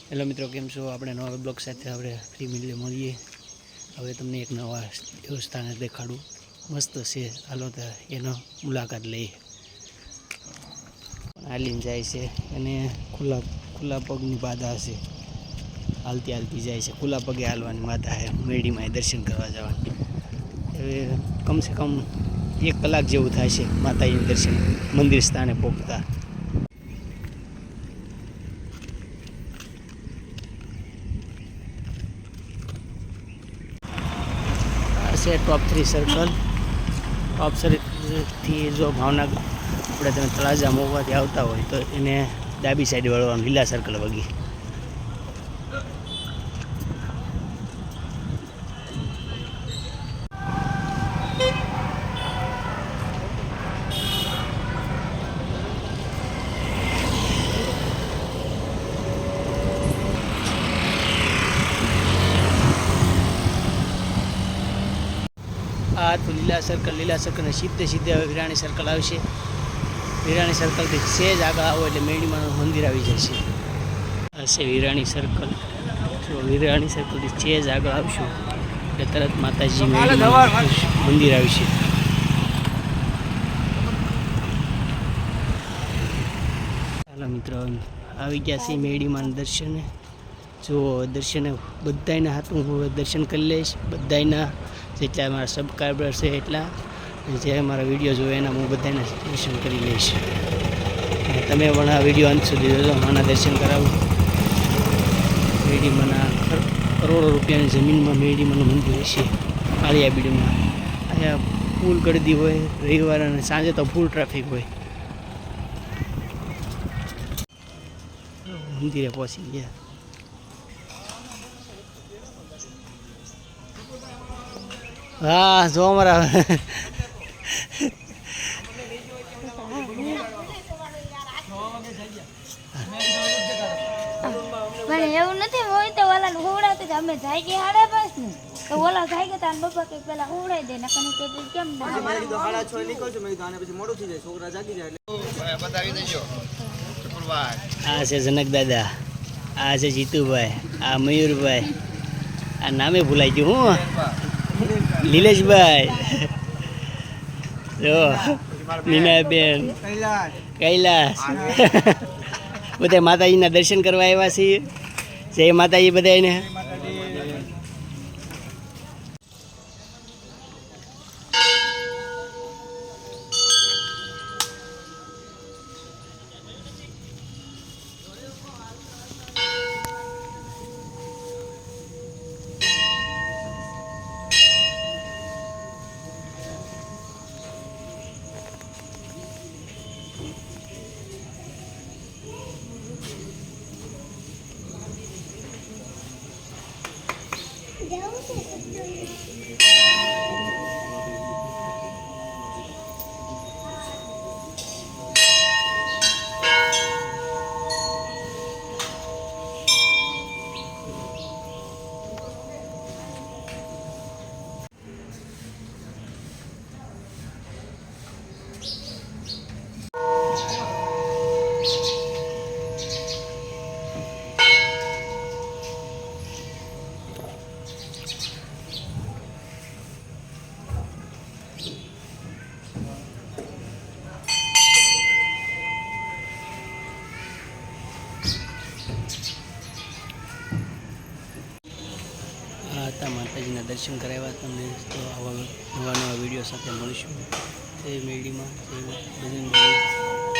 Hello મિત્રો, કેમ છો? આપણે નવા બ્લોગ સાથે આપણે ફ્રી મિલે મળીએ. હવે તમને એક નવા દેવસ્થાન દેખાડું, મસ્ત છે. હાલો તો એનો મુલાકાત લઈએ. હાલીને જાય છે અને ખુલ્લા પગની બાધા છે. હાલતી જાય છે, ખુલ્લા પગે હાલવાની માતા છે. મેડીમાં દર્શન કરવા જવાની. હવે કમસે કમ 1 કલાક જેવું થાય છે માતાજીનું દર્શન મંદિર સ્થાને પહોંચતા. છે ટોપ 3 સર્કલ. ટોપ સર્કલથી જો ભાવનગર આપણે તમે તળાજા મોવાથી આવતા હોય તો એને ડાબી સાઈડ વળવાનું, લીલા સર્કલ વગી. આ તો લીલા સર્કલ ને સીધે હવે વિરાણી સર્કલ આવશે. વિરાણી સર્કલથી સેજ આગળ આવો એટલે મેડીમાનું મંદિર આવી જશે. આ છે વિરાણી સર્કલ. જો વિરાણી સર્કલથી સેજ આગળ આવશું એટલે તરત માતાજી મંદિર આવશે. ચાલો મિત્રો, આવી ગયા છે મેડીમાના દર્શને. જો દર્શને બધાના હાથું હું દર્શન કરી લઈશ. બધાના જેટલા મારા સબસ્ક્રાઈબર છે એટલા, જે મારા વિડીયો જોવે એના હું બધાના દર્શન કરી લઈશ. તમે પણ આ વિડીયો અંત સુધી જોજો. માના દર્શન કરાવું. મેડીમાના કરોડો રૂપિયાની જમીનમાં મેડીમાનું મંદિર છે. કાળિયા બીડમાં અહીંયા ફૂલ ગળદી હોય રવિવાર અને સાંજે તો ફૂલ ટ્રાફિક હોય. મંદિરે પહોંચી ગયા. હા, જો અમારા એવું નથી હોય તો ઓલા હોવડાવતો અમે જાય કે 5:30 ને તો ઓલા જાય કે તાર બાપા કે પેલા હોવડાઈ દે નકર કે કેમ ના મેં તો 6:30 નીકળો છું. મેં તો આને પછી મોડું થઈ જાય, છોકરા જાગી જાય એટલે બતાવી દેજો. આ છે જનક દાદા, આ છે જીતુભાઈ, આ મયુરભાઈ, આ નામે ભૂલાઈ ગયું હું, લીલેશભાઈ, જો મીનાબેન, કૈલાસ. બધા માતાજીના દર્શન કરવા આવ્યા છીએ. જય માતાજી બધાને. માતાજીના દર્શન કરાવ્યા તમને. તો આવા નવા વિડીયો સાથે મળીશું. તે મેડીમાં બધી